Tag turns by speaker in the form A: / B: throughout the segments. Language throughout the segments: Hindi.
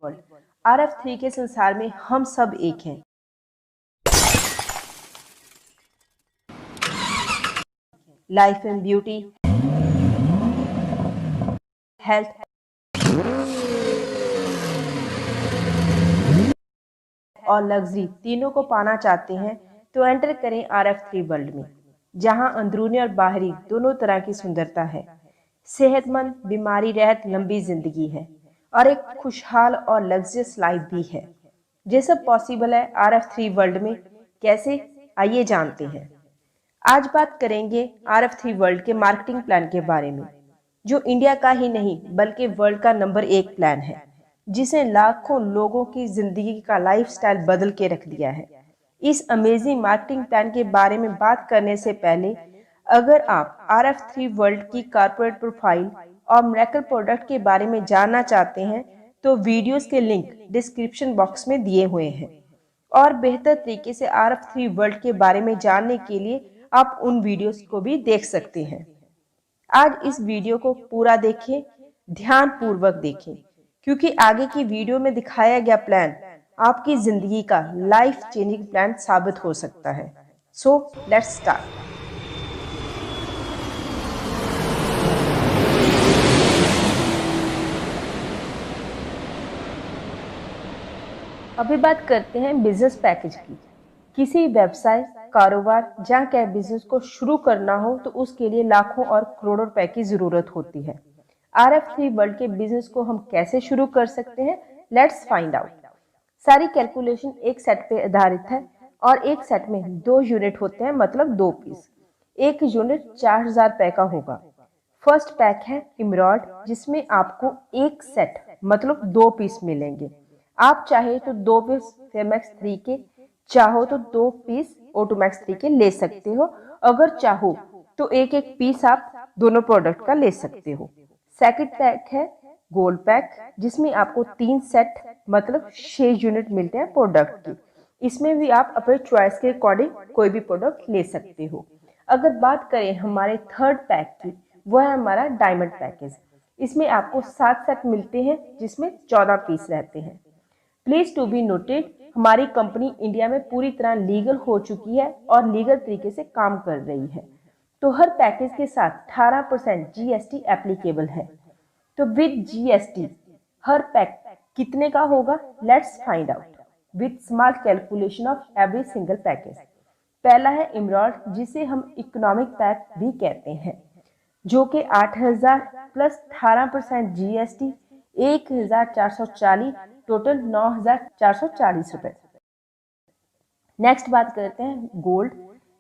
A: वर्ल्ड। RF3 के संसार में हम सब एक हैं। लाइफ एंड ब्यूटी, हेल्थ और लग्जरी तीनों को पाना चाहते हैं तो एंटर करें RF3 वर्ल्ड में, जहां अंदरूनी और बाहरी दोनों तरह की सुंदरता है, सेहतमंद, बीमारी रहित लंबी जिंदगी है और एक खुशहाल और लग्जरियस लाइफ भी है। ये सब पॉसिबल है RF3 वर्ल्ड में। कैसे, आइए जानते हैं। आज बात करेंगे RF3 वर्ल्ड के मार्केटिंग प्लान के बारे में, जो इंडिया का ही नहीं बल्कि वर्ल्ड का नंबर 1 प्लान है, जिसे लाखों लोगों की जिंदगी का लाइफस्टाइल बदल के रख दिया है। इस अमेजिंग मार्केटिंग प्लान के बारे में बात करने से पहले, अगर आप RF3 वर्ल्ड की कॉर्पोरेट प्रोफाइल और मिरेकल प्रोडक्ट के बारे में जानना चाहते हैं तो वीडियोस के लिंक डिस्क्रिप्शन बॉक्स में दिए हुए हैं। और बेहतर तरीके से RF3 वर्ल्ड के बारे में जानने के लिए आप उन वीडियोस को भी देख सकते हैं। आज इस वीडियो को पूरा देखें, ध्यान पूर्वक देखें, क्योंकि आगे की वीडियो में दिखाया गया प्लान आपकी जिंदगी का लाइफ चेंजिंग प्लान साबित हो सकता है। So let's start. अभी बात करते हैं बिजनेस पैकेज की। किसी व्यवसाय, कारोबार या क्या बिजनेस को शुरू करना हो तो उसके लिए लाखों और करोड़ों रुपए की जरूरत होती है। RF3 वर्ल्ड के बिजनेस को हम कैसे शुरू कर सकते हैं, लेट्स फाइंड आउट। सारी कैलकुलेशन एक सेट पे आधारित है और एक सेट में 2 यूनिट होते हैं, मतलब 2 पीस। एक यूनिट 4000 रुपए का होगा। फर्स्ट पैक है इमराल्ड, जिसमें आपको एक सेट मतलब 2 पीस मिलेंगे। आप चाहे तो 2 पीस फेमैक्स 3 के, चाहो तो 2 पीस ऑटोमैक्स 3 के ले सकते हो। अगर चाहो तो एक एक पीस आप दोनों प्रोडक्ट का ले सकते हो। सेकंड पैक है गोल्ड पैक, जिसमें आपको 3 सेट मतलब 6 यूनिट मिलते हैं प्रोडक्ट की। इसमें भी आप अपने चॉइस के अकॉर्डिंग कोई भी प्रोडक्ट ले सकते हो। अगर बात करें हमारे थर्ड पैक की, वह है हमारा डायमंड पैकेज। इसमें आपको 7 सेट मिलते हैं, जिसमें 14 पीस रहते हैं। प्लीज टू बी नोटेड, हमारी कंपनी इंडिया में पूरी तरह लीगल हो चुकी है और लीगल तरीके से काम कर रही है, तो हर पैकेज के साथ 18% GST एप्लीकेबल है। तो विद GST हर पैक कितने का होगा, let's find out with small calculation of every single package. पहला है इमराल्ड, जिसे हम इकोनॉमिक पैक भी कहते हैं, जो कि 8000 प्लस 18% GST 1440, टोटल 9440 रुपए। नेक्स्ट बात करते हैं गोल्ड,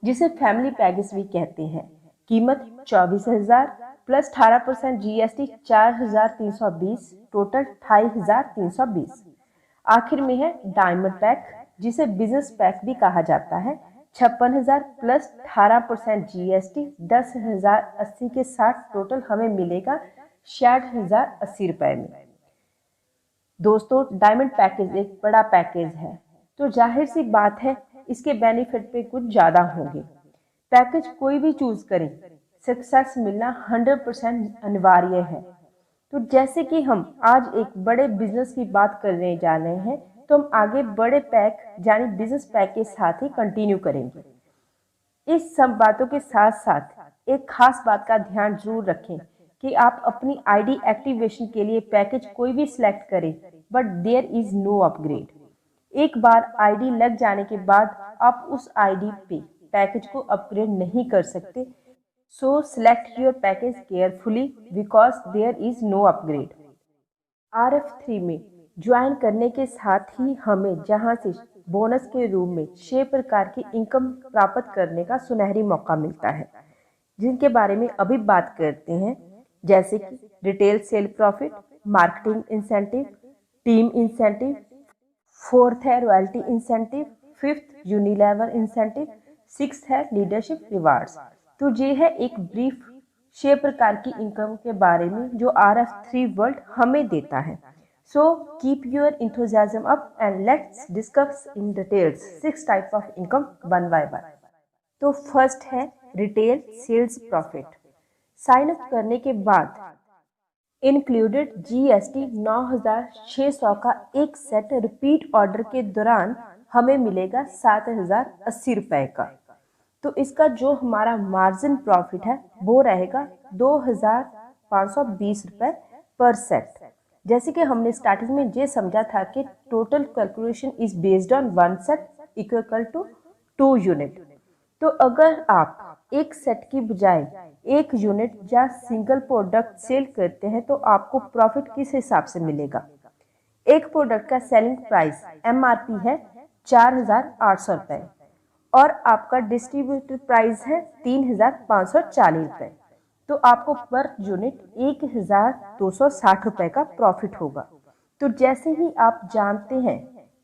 A: जिसे फैमिली पैकेज भी कहते हैं। कीमत 24000 प्लस 18% GST 4320, टोटल 28320। आखिर में है डायमंड पैक, जिसे बिजनेस पैक भी कहा जाता है। 56,000 प्लस 18% GST 10,080 के साथ टोटल हमें मिलेगा 60,080 रुपए में। दोस्तों, डायमंड पैकेज एक बड़ा पैकेज है, तो जाहिर सी बात है इसके बेनिफिट पे कुछ ज़्यादा होंगे। पैकेज कोई भी चूज करें, सक्सेस मिलना 100% अनिवार्य है। तो जैसे कि हम आज एक बड़े बिजनेस की बात करने जा रहे हैं, तो हम आगे बड़े पैक यानी बिजनेस पैक के साथ ही कंटिन्यू करेंगे। इस सब बातों के साथ साथ एक खास बात का ध्यान जरूर रखें कि आप अपनी ID एक्टिवेशन के लिए पैकेज कोई भी सिलेक्ट करें, but there is no upgrade. एक बार ID लग जाने के बाद आप उस ID पे पैकेज को अपग्रेड नहीं कर सकते। So select your package carefully because there is no upgrade. RF3 में ज्वाइन करने के साथ ही हमें जहां से बोनस के रूप में 6 प्रकार की इनकम प्राप्त करने का सुनहरी मौका मिलता है, जिनके बारे में अभी बात करते हैं। जैसे कि retail sale profit, marketing incentive, team incentive, fourth है royalty incentive, fifth Unilever incentive, sixth है लीडरशिप रिवार्ड्स। तो ये है एक ब्रीफ 6 प्रकार की इनकम के बारे में जो RF3 वर्ल्ड हमें देता है। So keep your enthusiasm up and let's discuss in details 6 type of income one by one. तो फर्स्ट है retail sales profit. Sign up करने के बाद इंक्लूडेड जीएसटी 9,600 का एक सेट रिपीट ऑर्डर के दौरान हमें मिलेगा 7,080 रुपए का। तो इसका जो हमारा मार्जिन प्रॉफिट है वो रहेगा 2,520 रुपए पर सेट। जैसे कि हमने स्टार्टिंग में ये समझा था कि total calculation is based on one set equal to 2 unit. तो अगर आप एक सेट की बजाय एक यूनिट या सिंगल प्रोडक्ट सेल करते हैं तो आपको प्रॉफिट किस हिसाब से मिलेगा। एक प्रोडक्ट का सेलिंग प्राइस एमआरपी है 4,800 रुपए और आपका डिस्ट्रीब्यूटर प्राइस है 3,540 रुपए। तो आपको पर यूनिट 1,260 रुपए का प्रॉफिट होगा। तो जैसे ही आप जानते हैं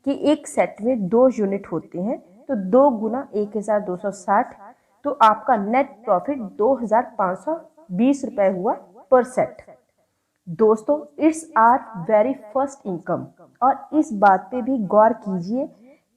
A: कि एक सेट में 2 यूनिट होते हैं तो 2 गुना 1,260, तो आपका नेट प्रॉफिट 2,520 रुपए हुआ पर सेट। दोस्तों, it's our very first income और इस बात पे भी गौर कीजिए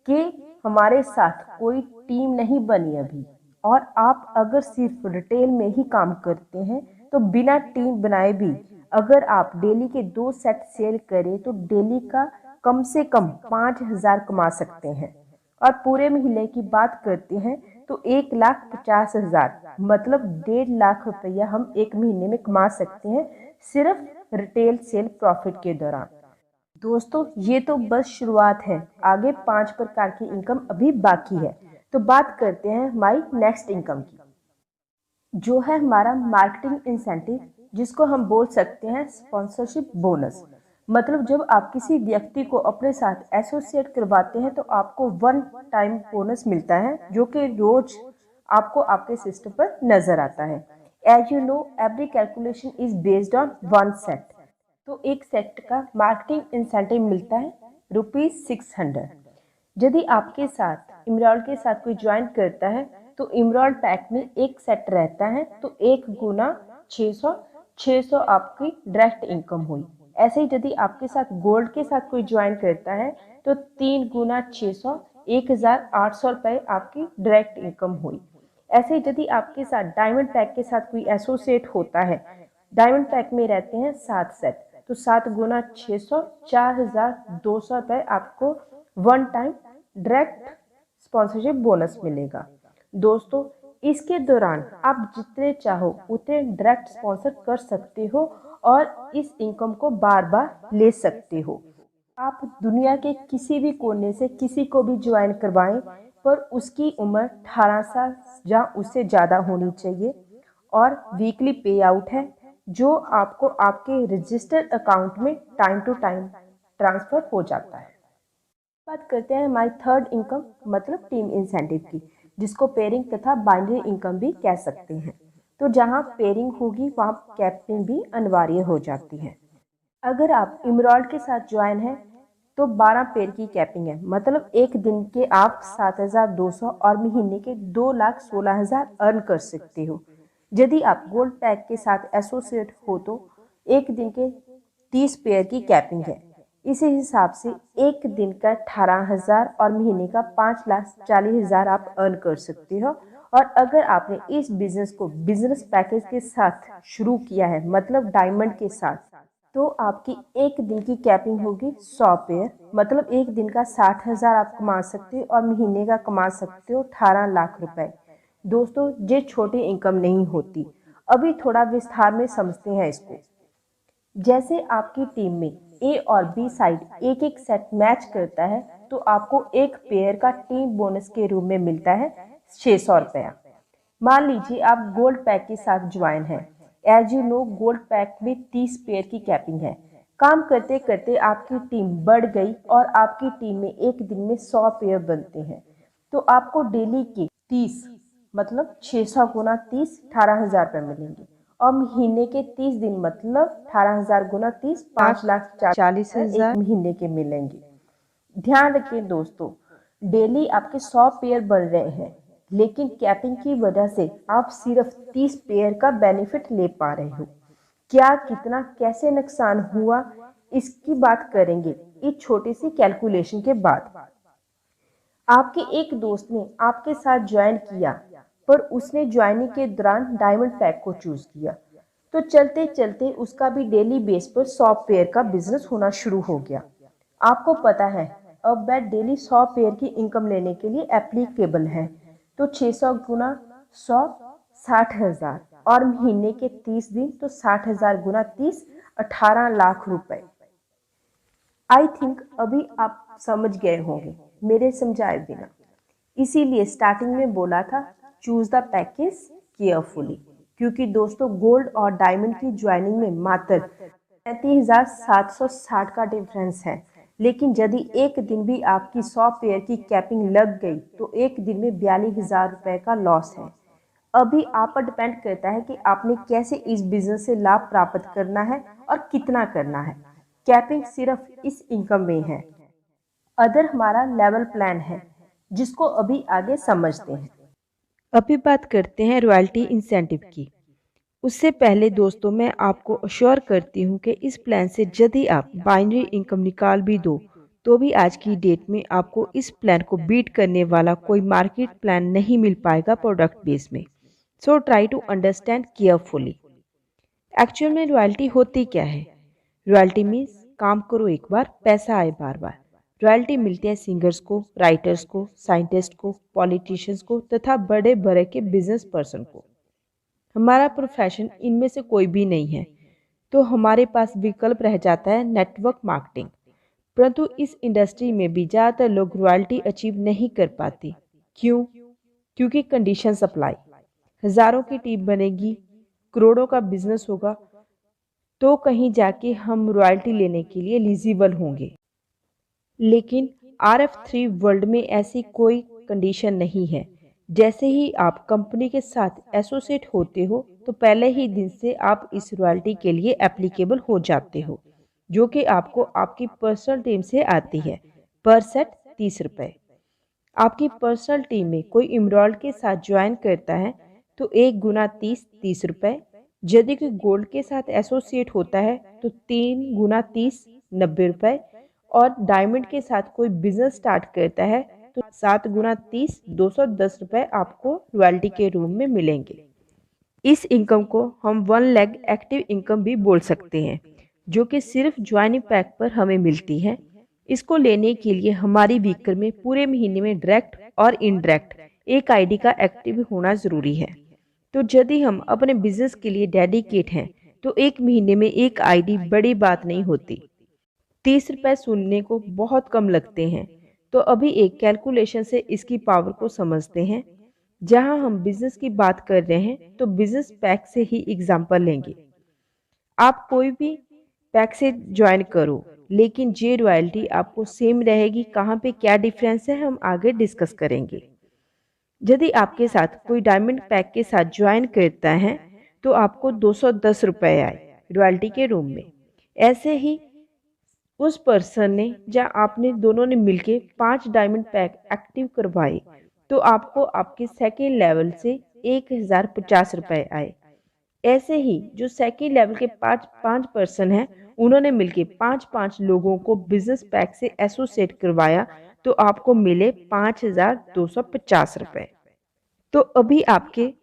A: कि हमारे साथ कोई टीम नहीं बनी अभी, और आप अगर सिर्फ रिटेल में ही काम करते हैं तो बिना टीम बनाए भी अगर आप डेली के 2 सेट सेल करें तो डेली का कम से कम 5,000 कमा सकते हैं। और पूरे महीने की बात करते हैं तो 1,50,000 मतलब 1.5 लाख रुपया हम एक महीने में कमा सकते हैं सिर्फ रिटेल सेल प्रॉफिट के दौरान। दोस्तों, ये तो बस शुरुआत है, आगे 5 प्रकार की इनकम अभी बाकी है। तो बात करते हैं हमारी नेक्स्ट इनकम की, जो है हमारा मार्केटिंग इंसेंटिव, जिसको हम बोल सकते हैं स्पॉन्सरशिप बोनस। मतलब जब आप किसी व्यक्ति को अपने साथ एसोसिएट करवाते हैं तो आपको वन टाइम बोनस मिलता है, जो कि रोज आपको आपके सिस्टम पर नजर आता है। As you know, every calculation is based on one set. तो एक सेट का मार्केटिंग इंसेंटिव मिलता है ₹600। यदि आपके साथ इमराल्ड के साथ कोई ज्वाइन करता है तो इमराल्ड पैक में एक सेट रहता है तो 1 गुना 600 आपकी डायरेक्ट इनकम हुई। ऐसे ही यदि आपके साथ गोल्ड के साथ कोई ज्वाइन करता है तो 3 गुना 600 1,800 रुपए आपकी डायरेक्ट इनकम हुई। ऐसे ही यदि आपके साथ डायमंड पैक के साथ कोई एसोसिएट होता है, डायमंड पैक में रहते हैं 7 सेट, तो 7 गुना 600 4,200 रुपए आपको one time direct sponsorship bonus मिलेगा। दोस्तों, इसके दौरान आप जितने चाहो उतने डायरेक्ट स्पॉन्सर कर सकते हो और इस इनकम को बार बार ले सकते हो। आप दुनिया के किसी भी कोने से किसी को भी ज्वाइन करवाएं, पर उसकी उम्र 18 साल या उससे ज़्यादा होनी चाहिए और वीकली पे आउट है, जो आपको आपके रजिस्टर्ड अकाउंट में टाइम टू टाइम ट्रांसफ़र हो जाता है। बात करते हैं हमारी थर्ड इनकम मतलब टीम इंसेंटिव की, जिसको पेयरिंग तथा बाइनरी इनकम भी कह सकते हैं। तो जहां पेयरिंग होगी वहां कैपिंग भी अनिवार्य हो जाती है। अगर आप इमराल्ड के साथ ज्वाइन हैं तो 12 पेयर की कैपिंग है, मतलब एक दिन के आप 7,200 और महीने के 2,16,000 अर्न कर सकते हो। यदि आप गोल्ड पैक के साथ एसोसिएट हो तो एक दिन के 30 पेयर की कैपिंग है। इसी हिसाब से एक दिन का 18,000 और महीने का 5,40,000 आप अर्न कर सकते हो। और अगर आपने इस बिजनेस को बिजनेस पैकेज के साथ शुरू किया है, मतलब डायमंड के साथ, तो आपकी एक दिन की कैपिंग होगी 100 पेयर, मतलब एक दिन का 60,000 आप कमा सकते हो और महीने का कमा सकते हो 18 लाख रुपए। दोस्तों, ये छोटी इनकम नहीं होती। अभी थोड़ा विस्तार में समझते हैं इसको। जैसे आपकी टीम में ए और बी साइड एक एक सेट मैच करता है तो आपको एक पेयर का टीम बोनस के रूप में मिलता है 600 रुपया। मान लीजिए आप गोल्ड पैक के साथ ज्वाइन है। As you know, gold pack में 30 पेयर की कैपिंग है। काम करते करते आपकी टीम बढ़ गई और आपकी टीम में एक दिन में 100 पेयर बनते हैं, तो आपको डेली के 30 मतलब 600 गुना 30 18,000 रुपये मिलेंगे और महीने के 30 दिन मतलब 18,000 गुना 30 5,40,000 महीने के मिलेंगे। ध्यान रखिए दोस्तों, डेली आपके 100 पेयर बन रहे हैं, लेकिन कैपिंग की वजह से आप सिर्फ 30 पेयर का बेनिफिट ले पा रहे हो। क्या, कितना, कैसे नुकसान हुआ, इसकी बात करेंगे इस छोटी सी कैलकुलेशन के बाद। आपके एक दोस्त ने आपके साथ ज्वाइन किया, पर उसने ज्वाइनिंग के दौरान डायमंड पैक को चूज किया, तो चलते चलते उसका भी डेली बेस पर 100 पेयर का बिजनेस होना शुरू हो गया। आपको पता है अब बैट डेली 100 पेयर की इनकम लेने के लिए एप्लीकेबल है। तो 600 गुना 100 60,000 और महीने के 30 दिन तो 60,000 गुना 30 18 लाख रुपए। आई थिंक अभी आप समझ गए होंगे मेरे समझाए बिना। इसीलिए स्टार्टिंग में बोला था चूज द पैकेज केयरफुली, क्योंकि दोस्तों गोल्ड और डायमंड की ज्वाइनिंग में मात्र 33,760 का डिफरेंस है। लेकिन यदि एक दिन भी आपकी 100 पेयर की कैपिंग लग गई तो एक दिन में 42,000 रुपए का लॉस है। अभी आप पर डिपेंड करता है कि आपने कैसे इस बिजनेस से लाभ प्राप्त करना है और कितना करना है। कैपिंग सिर्फ इस इनकम में है। अदर हमारा लेवल प्लान है जिसको अभी आगे समझते हैं। अभी बात करते हैं रॉयल्टी इंसेंटिव की। उससे पहले दोस्तों मैं आपको अश्योर करती हूँ कि इस प्लान से यदि आप बाइनरी इनकम निकाल भी दो तो भी आज की डेट में आपको इस प्लान को बीट करने वाला कोई मार्केट प्लान नहीं मिल पाएगा प्रोडक्ट बेस में। So try to understand carefully. Actual में रॉयल्टी होती क्या है? रॉयल्टी मीन्स काम करो एक बार पैसा आए बार बार। रॉयल्टी मिलती है सिंगर्स को, राइटर्स को, साइंटिस्ट को, पॉलिटिशियंस को तथा बड़े बड़े के बिजनेस पर्सन को। हमारा प्रोफेशन इनमें से कोई भी नहीं है तो हमारे पास विकल्प रह जाता है नेटवर्क मार्केटिंग। परंतु इस इंडस्ट्री में भी ज़्यादातर लोग रॉयल्टी अचीव नहीं कर पाते। क्यों? क्योंकि कंडीशन सप्लाई। हज़ारों की टीम बनेगी, करोड़ों का बिजनेस होगा तो कहीं जाके हम रॉयल्टी लेने के लिए एलिजिबल होंगे। लेकिन RF3 वर्ल्ड में ऐसी कोई कंडीशन नहीं है। जैसे ही आप कंपनी के साथ एसोसिएट होते हो तो पहले ही दिन से आप इस रॉयल्टी के लिए एप्लीकेबल हो जाते हो, जो कि आपको आपकी पर्सनल टीम से आती है। पर सेट 30 रुपये। आपकी पर्सनल टीम में कोई इमराल्ड के साथ ज्वाइन करता है तो 1 गुना 30 रुपये। यदि कोई गोल्ड के साथ एसोसिएट होता है तो 3 गुना 30 90 रुपये। और डायमंड के साथ कोई बिजनेस स्टार्ट करता है तो 7 गुना 30 210 रुपये आपको रॉयल्टी के रूम में मिलेंगे। इस इनकम को हम 1 लाख एक्टिव इनकम भी बोल सकते हैं, जो कि सिर्फ ज्वाइनिंग पैक पर हमें मिलती है। इसको लेने के लिए हमारी व्हीकल में पूरे महीने में डायरेक्ट और इनडायरेक्ट एक आईडी का एक्टिव होना जरूरी है। तो यदि हम अपने बिजनेस के लिए डेडिकेट हैं तो एक महीने में एक आईडी बड़ी बात नहीं होती। 30 रुपये सुनने को बहुत कम लगते हैं, तो अभी एक कैलकुलेशन से इसकी पावर को समझते हैं। जहां हम बिजनेस की बात कर रहे हैं तो बिजनेस पैक से ही एग्जांपल लेंगे। आप कोई भी पैक से ज्वाइन करो, लेकिन जे रॉयल्टी आपको सेम रहेगी। कहाँ पे क्या डिफरेंस है हम आगे डिस्कस करेंगे। यदि आपके साथ कोई डायमंड पैक के साथ ज्वाइन करता है तो आपको 210 रुपये आए रॉयल्टी के रूम में। ऐसे ही उस पर्सन ने या आपने दोनों ने मिलके 5 डायमंड पैक एक्टिव करवाए तो आपको आपके सेकेंड लेवल से 1,050 रुपये आए। ऐसे ही जो सेकेंड लेवल के पाँच पर्सन हैं उन्होंने मिलके 5 लोगों को बिजनेस पैक से एसोसिएट करवाया तो आपको मिले 5,250 रुपये। तो अभी आपके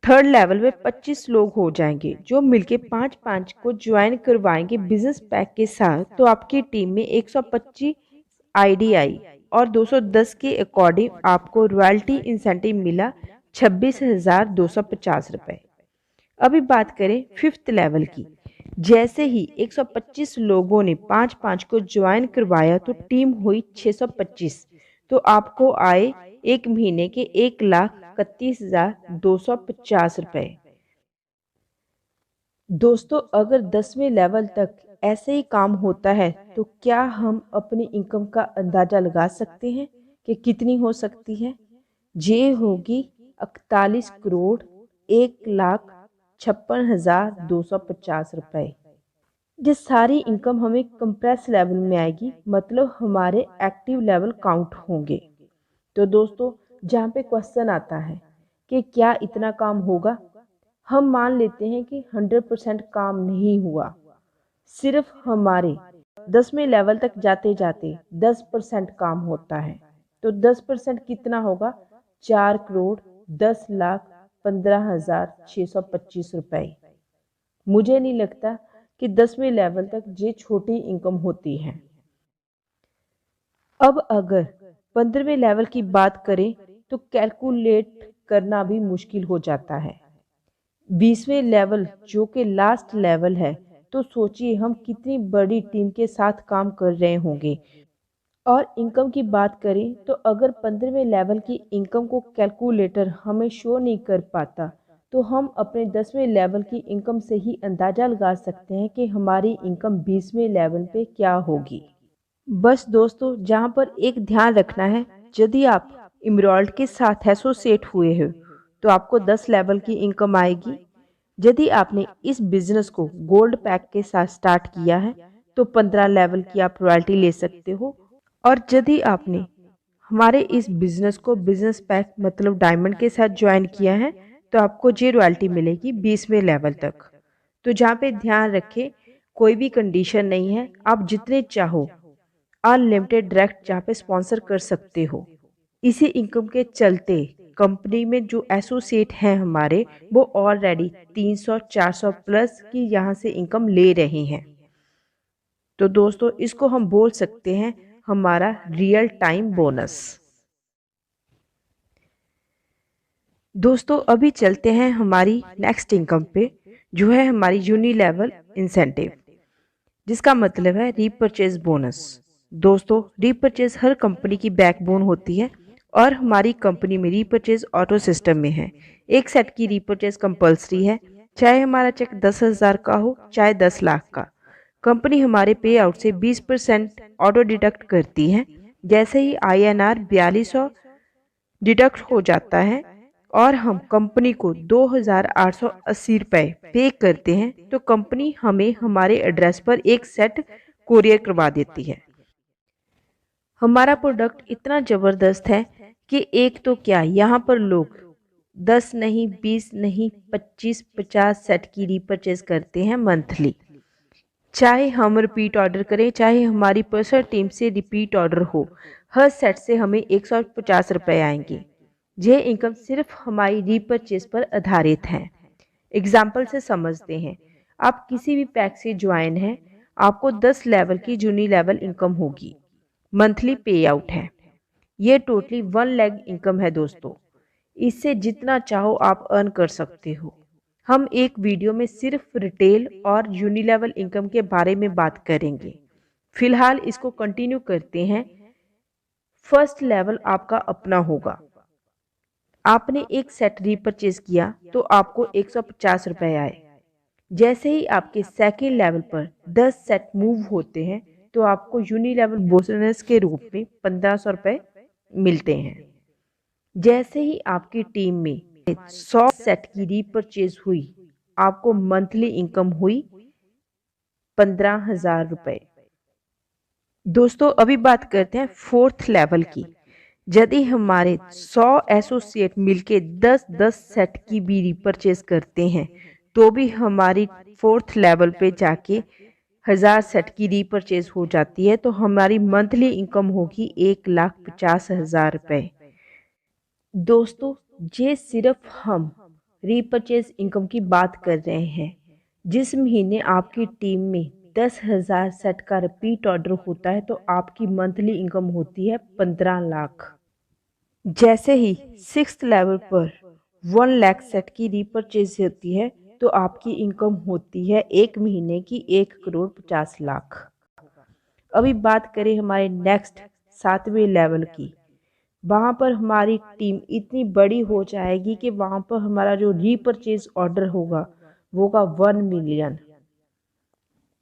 A: थर्ड लेवल में 25 लोग हो जाएंगे जो मिलके 5 को ज्वाइन करवाएंगे बिजनेस पैक के साथ। तो आपकी टीम में 125 आईडी आई और 210 के अकॉर्डिंग आपको रॉयल्टी इंसेंटिव मिला 26,250 रुपये। अभी बात करें फिफ्थ लेवल की। जैसे ही 125 लोगों ने 5 को ज्वाइन करवाया तो टीम हुई 625। तो आपको आए एक महीने के 1,31,250 रुपये। दोस्तों अगर 10वें लेवल तक ऐसे ही काम होता है तो क्या हम अपनी इनकम का अंदाजा लगा सकते हैं कि कितनी हो सकती है? ये होगी 41 करोड़ 1,56,250 रुपये। ये सारी इनकम हमें कंप्रेस लेवल में आएगी, मतलब हमारे एक्टिव लेवल काउंट होंगे। तो दोस्तों जहाँ पे क्वेश्चन आता है कि क्या इतना काम होगा, हम मान लेते हैं कि 100% काम नहीं हुआ। सिर्फ हमारे 10वें लेवल तक जाते जाते 10% काम होता है। तो 10% कितना होगा? 4 करोड़ 10,15,625 रुपये। मुझे नहीं लगता कि 10वें लेवल तक ये छोटी इनकम होती है। अब अगर 15वें लेवल की बात करें तो कैलकुलेट करना भी मुश्किल हो जाता है। 20वें लेवल जो कि लास्ट लेवल है, तो सोचिए हम कितनी बड़ी टीम के साथ काम कर रहे होंगे। और इनकम की बात करें तो अगर 15वें लेवल की इनकम को कैलकुलेटर हमें शो नहीं कर पाता, तो हम अपने 10वें लेवल की इनकम से ही अंदाज़ा लगा सकते हैं कि हमारी इनकम 20वें लेवल पे क्या होगी। बस दोस्तों, जहाँ पर एक ध्यान रखना है, यदि आप इमराल्ड के साथ एसोसिएट हुए हो तो आपको 10 लेवल की इनकम आएगी। यदि आपने इस बिजनेस को गोल्ड पैक के साथ स्टार्ट किया है तो 15 लेवल की आप रॉयल्टी ले सकते हो। और यदि आपने हमारे इस बिजनेस को बिजनेस पैक मतलब डायमंड के साथ ज्वाइन किया है तो आपको ये रॉयल्टी मिलेगी 20वें लेवल तक। तो जहाँ पे ध्यान रखें, कोई भी कंडीशन नहीं है, आप जितने चाहो अनलिमिटेड डायरेक्ट जहाँ पे स्पॉन्सर कर सकते हो। इसी इनकम के चलते कंपनी में जो एसोसिएट हैं हमारे, वो ऑलरेडी 300-400 प्लस की यहाँ से इनकम ले रहे हैं। तो दोस्तों, इसको हम बोल सकते हैं हमारा रियल टाइम बोनस। दोस्तों, अभी चलते हैं हमारी नेक्स्ट इनकम पे, जो है हमारी यूनी लेवल इंसेंटिव, जिसका मतलब है रीपरचेज बोनस। दोस्तों, रीपरचेज हर कंपनी की बैकबोन होती है और हमारी कंपनी में रीपरचेज ऑटो सिस्टम में है। एक सेट की रीपरचेज कंपलसरी है, चाहे हमारा चेक 10,000 का हो चाहे 10 लाख का। कंपनी हमारे पे आउट से 20% ऑटो डिडक्ट करती है। जैसे ही INR 4200 डिडक्ट हो जाता है और हम कंपनी को 2,880 रुपये पे करते हैं, तो कंपनी हमें हमारे एड्रेस पर एक सेट कुरियर करवा देती है। हमारा प्रोडक्ट इतना ज़बरदस्त है कि एक तो क्या, यहाँ पर लोग 10 नहीं, 20 नहीं, 25-50 सेट की रीपरचेज करते हैं मंथली। चाहे हम रिपीट ऑर्डर करें, चाहे हमारी पर्सनल टीम से रिपीट ऑर्डर हो, हर सेट से हमें 150 रुपये आएंगे। यह इनकम सिर्फ हमारी रीपरचेज पर आधारित है। एग्जाम्पल से समझते हैं, आप किसी भी पैक से ज्वाइन हैं, आपको 10 लेवल की जूनी लेवल इनकम होगी। मंथली पे आउट है, ये टोटली 1 लाख इनकम है दोस्तों। इससे जितना चाहो आप अर्न कर सकते हो। हम एक वीडियो में सिर्फ रिटेल और यूनिलेवल इनकम के बारे में बात करेंगे। फिलहाल इसको कंटिन्यू करते हैं। फर्स्ट लेवल आपका अपना होगा। आपने एक सेट रीपरचेज किया तो आपको 150 रुपये आए। जैसे ही आपके सेकेंड लेवल पर 10 सेट मूव होते हैं तो आपको यूनिलेवल बोनस के रूप में 1500 रुपये मिलते हैं। जैसे ही आपकी टीम में 100 सेट की रीपरचेज हुई, आपको मंथली इनकम हुई 15,000 रुपये। दोस्तों, अभी बात करते हैं फोर्थ लेवल की। यदि हमारे 100 एसोसिएट मिलके 10-10 सेट की भी रीपरचेज करते हैं तो भी हमारी फोर्थ लेवल पे जाके 1000 सेट की रीपरचेज हो जाती है, तो हमारी मंथली इनकम होगी 1,50,000 रुपये। दोस्तों, ये सिर्फ हम रीपरचेज इनकम की बात कर रहे हैं। जिस महीने आपकी टीम में 10,000 सेट का रिपीट ऑर्डर होता है तो आपकी मंथली इनकम होती है 15 लाख। जैसे ही 6th लेवल पर 1 लाख सेट की रीपरचेज होती है तो आपकी इनकम होती है एक महीने की 1,50,00,000। अभी बात करें हमारे नेक्स्ट 7वें लेवल की। वहाँ पर हमारी टीम इतनी बड़ी हो जाएगी कि वहाँ पर हमारा जो रीपरचेज ऑर्डर होगा वो होगा 1 मिलियन।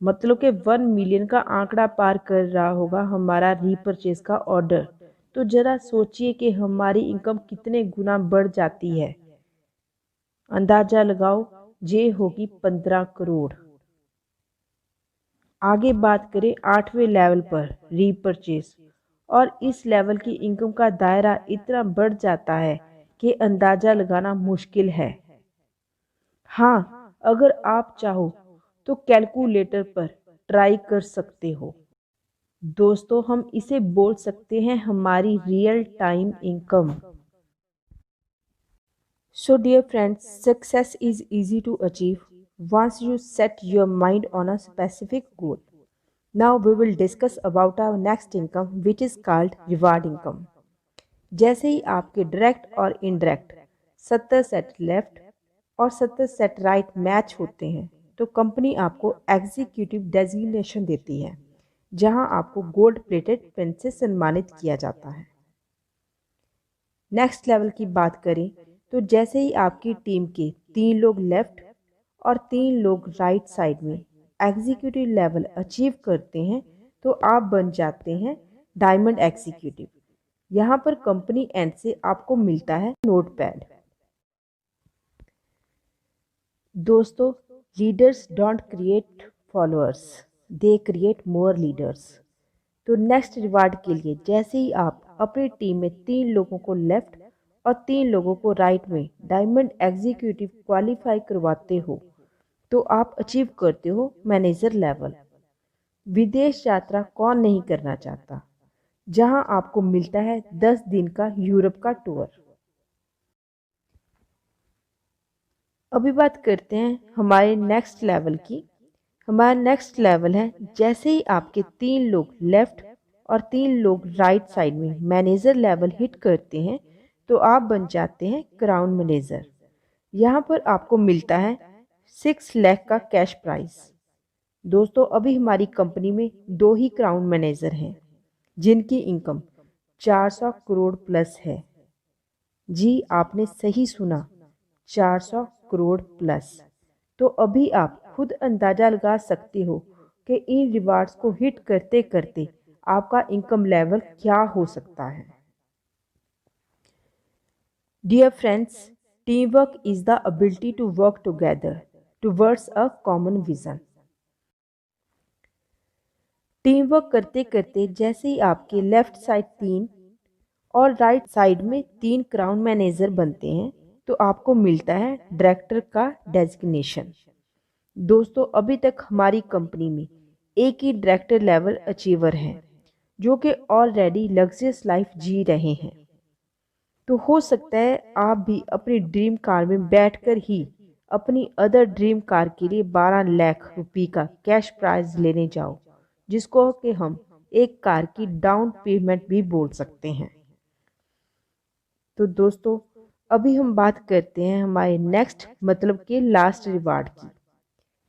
A: मतलब कि 1 मिलियन का आंकड़ा पार कर रहा होगा हमारा रीपरचेज का ऑर्डर। तो जरा सोचिए कि हमारी इनकम कितने गुना बढ़ जाती है। अंदाजा लगाओ, ये होगी 15 करोड़। आगे बात करें 8वें लेवल पर रीपरचेज, और इस लेवल की इनकम का दायरा इतना बढ़ जाता है कि अंदाजा लगाना मुश्किल है। हाँ, अगर आप चाहो तो कैलकुलेटर पर ट्राई कर सकते हो। दोस्तों, हम इसे बोल सकते हैं हमारी real time income. So dear friends, success is easy to achieve, once you set your mind on a specific goal. Now we will discuss about our next income which is called reward income. जैसे ही आपके डायरेक्ट और इनडायरेक्ट 70 सेट लेफ्ट और 70 सेट राइट मैच होते हैं तो कंपनी आपको एग्जीक्यूटिव डेजिग्नेशन देती है, जहां आपको गोल्ड प्लेटेड पेन से सम्मानित किया जाता है। नेक्स्ट लेवल की बात करें तो जैसे ही आपकी टीम के 3 लोग लेफ्ट और 3 लोग राइट साइड में एग्जीक्यूटिव लेवल अचीव करते हैं तो आप बन जाते हैं डायमंड एग्जीक्यूटिव। यहाँ पर कंपनी एंड से आपको मिलता है नोटपैड। दोस्तों, leaders don't create followers, they create more leaders. तो नेक्स्ट रिवार्ड के लिए जैसे ही आप अपनी टीम में 3 लोगों को लेफ्ट और 3 लोगों को राइट में डायमंड एग्जीक्यूटिव क्वालिफाई करवाते हो तो आप अचीव करते हो मैनेजर लेवल। विदेश यात्रा कौन नहीं करना चाहता, जहां आपको मिलता है 10 दिन का यूरोप का टूर। अभी बात करते हैं हमारे नेक्स्ट लेवल की। हमारा नेक्स्ट लेवल है जैसे ही आपके 3 लोग लेफ्ट और 3 लोग राइट साइड में मैनेजर लेवल हिट करते हैं तो आप बन जाते हैं क्राउन मैनेजर। यहाँ पर आपको मिलता है 6 लाख का कैश प्राइज। दोस्तों, अभी हमारी कंपनी में 2 ही क्राउन मैनेजर हैं जिनकी इनकम 400 करोड़ प्लस है। जी, आपने सही सुना, 400 करोड़ प्लस। तो अभी आप खुद अंदाजा लगा सकते हो कि इन रिवार्ड्स को हिट करते करते आपका इनकम लेवल क्या हो सकता है। Dear friends, team work is the ability to work together towards a common vision. Team work करते करते जैसे ही आपके लेफ्ट साइड 3 और राइट साइड में 3 क्राउन मैनेजर बनते हैं तो आपको मिलता है डायरेक्टर का डेजिग्नेशन। दोस्तों, अभी तक हमारी कंपनी में एक ही डायरेक्टर लेवल अचीवर हैं जो कि ऑलरेडी लग्जरियस लाइफ जी रहे हैं। तो हो सकता है आप भी अपनी ड्रीम कार में बैठकर ही अपनी अदर ड्रीम कार के लिए 12 लाख रुपए का कैश प्राइज लेने जाओ, जिसको कि हम एक कार की डाउन पेमेंट भी बोल सकते हैं। तो दोस्तों, अभी हम बात करते हैं हमारे नेक्स्ट मतलब के लास्ट रिवार्ड की।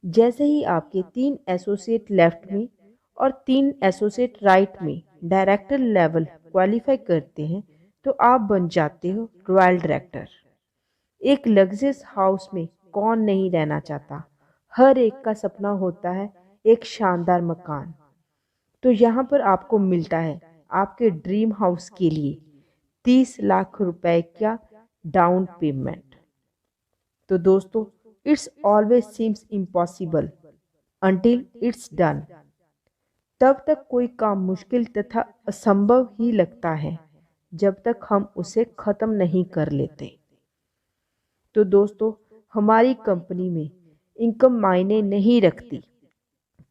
A: जैसे ही आपके 3 एसोसिएट लेफ्ट में और 3 एसोसिएट राइट में डायरेक्टर लेवल क्वालिफाई करते हैं तो आप बन जाते हो रॉयल डायरेक्टर। एक लग्जरियस हाउस में कौन नहीं रहना चाहता, हर एक का सपना होता है एक शानदार मकान। तो यहाँ पर आपको मिलता है आपके ड्रीम हाउस के लिए 30 लाख रुपए का डाउन पेमेंट। तो दोस्तों, it's always seems impossible until it's done. तब तक कोई काम मुश्किल तथा असंभव ही लगता है जब तक हम उसे खत्म नहीं कर लेते। तो दोस्तों, हमारी कंपनी में इनकम मायने नहीं रखती,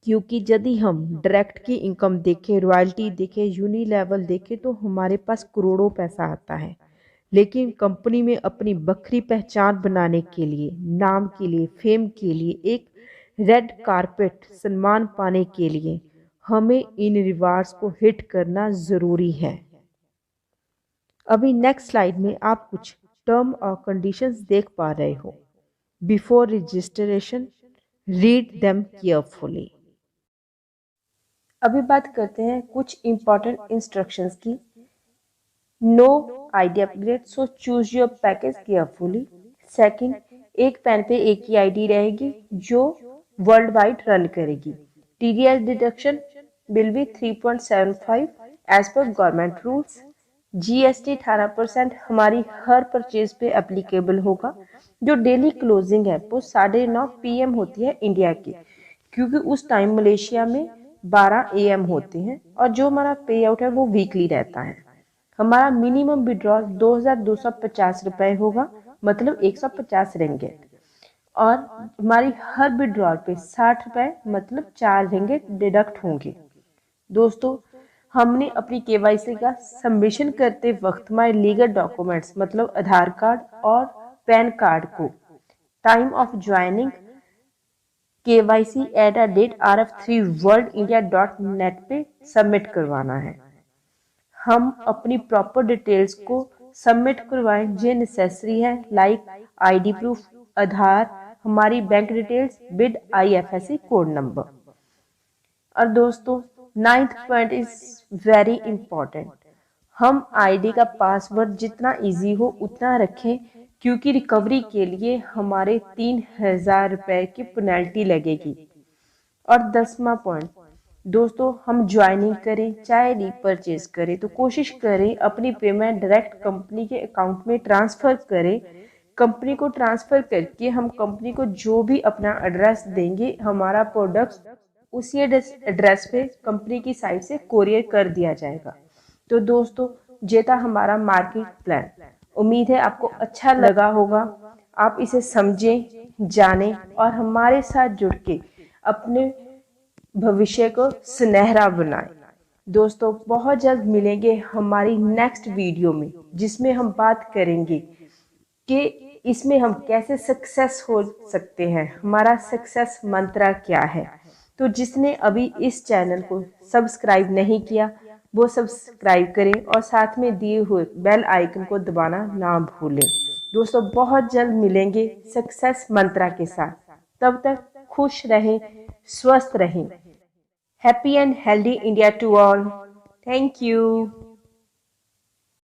A: क्योंकि यदि हम डायरेक्ट की इनकम देखें, रॉयल्टी देखें, यूनी लेवल देखें तो हमारे पास करोड़ों पैसा आता है। लेकिन कंपनी में अपनी बखरी पहचान बनाने के लिए, नाम के लिए, फेम के लिए, एक रेड कारपेट सम्मान पाने के लिए हमें इन रिवार्ड्स को हिट करना ज़रूरी है। अभी नेक्स्ट स्लाइड में आप कुछ टर्म और कंडीशंस देख पा रहे हो। Before registration, read them carefully. अभी बात करते हैं कुछ इंपॉर्टेंट इंस्ट्रक्शंस की। No ID upgrade, so choose your package carefully. Second, एक पैन पे एक ही आईडी रहेगी जो वर्ल्ड वाइड रन करेगी। TDS deduction will be 3.75 as per government rules. GST 18% हमारी हर परचेज पे एप्लीकेबल होगा। जो डेली क्लोजिंग है वो 9:30 PM होती है इंडिया की, क्योंकि उस टाइम मलेशिया में 12 AM होते हैं। और जो हमारा पे आउट है वो वीकली रहता है। हमारा मिनिमम विड्रॉल 2250 रुपए होगा, मतलब 150 रिंगिट। और हमारी हर विड्रॉल पे 60 रुपए मतलब 4 रिंगिट डिडक्ट होंगे। दोस्तों, हमने अपनी केवाईसी का सबमिशन करते वक्त हमारे लीगल डॉक्यूमेंट्स मतलब आधार कार्ड और पैन कार्ड को टाइम ऑफ ज्वाइनिंग kyc@rf3worldindia.net पे सबमिट करवाना है। हम अपनी प्रॉपर डिटेल्स को सबमिट करवाएं जो नेसेसरी है, लाइक आईडी प्रूफ, आधार, हमारी bank details with IFSC code number. और दोस्तों, 9th point is very important. हम आईडी का पासवर्ड जितना इजी हो उतना रखें, क्योंकि रिकवरी के लिए हमारे 3000 रुपए की पेनल्टी लगेगी। और 10वां पॉइंट, दोस्तों, हम ज्वाइनिंग करें चाहे रीपरचेज करें तो कोशिश करें अपनी पेमेंट डायरेक्ट कंपनी के अकाउंट में ट्रांसफ़र करें। कंपनी को ट्रांसफ़र करके हम कंपनी को जो भी अपना एड्रेस देंगे, हमारा प्रोडक्ट उसी एड्रेस पे कंपनी की साइट से कोरियर कर दिया जाएगा। तो दोस्तों, ये था हमारा मार्केट प्लान। उम्मीद है आपको अच्छा लगा होगा। आप इसे समझें, जानें और हमारे साथ जुड़ के अपने भविष्य को सुनहरा बनाएं। दोस्तों, बहुत जल्द मिलेंगे हमारी नेक्स्ट वीडियो में, जिसमें हम बात करेंगे कि इसमें हम कैसे सक्सेस हो सकते हैं, हमारा सक्सेस मंत्र क्या है। तो जिसने अभी इस चैनल को सब्सक्राइब नहीं किया वो सब्सक्राइब करें और साथ में दिए हुए बेल आइकन को दबाना ना भूलें। दोस्तों, बहुत जल्द मिलेंगे सक्सेस मंत्र के साथ। तब तक खुश रहें, स्वस्थ रहें। Happy and healthy India to all. Thank you.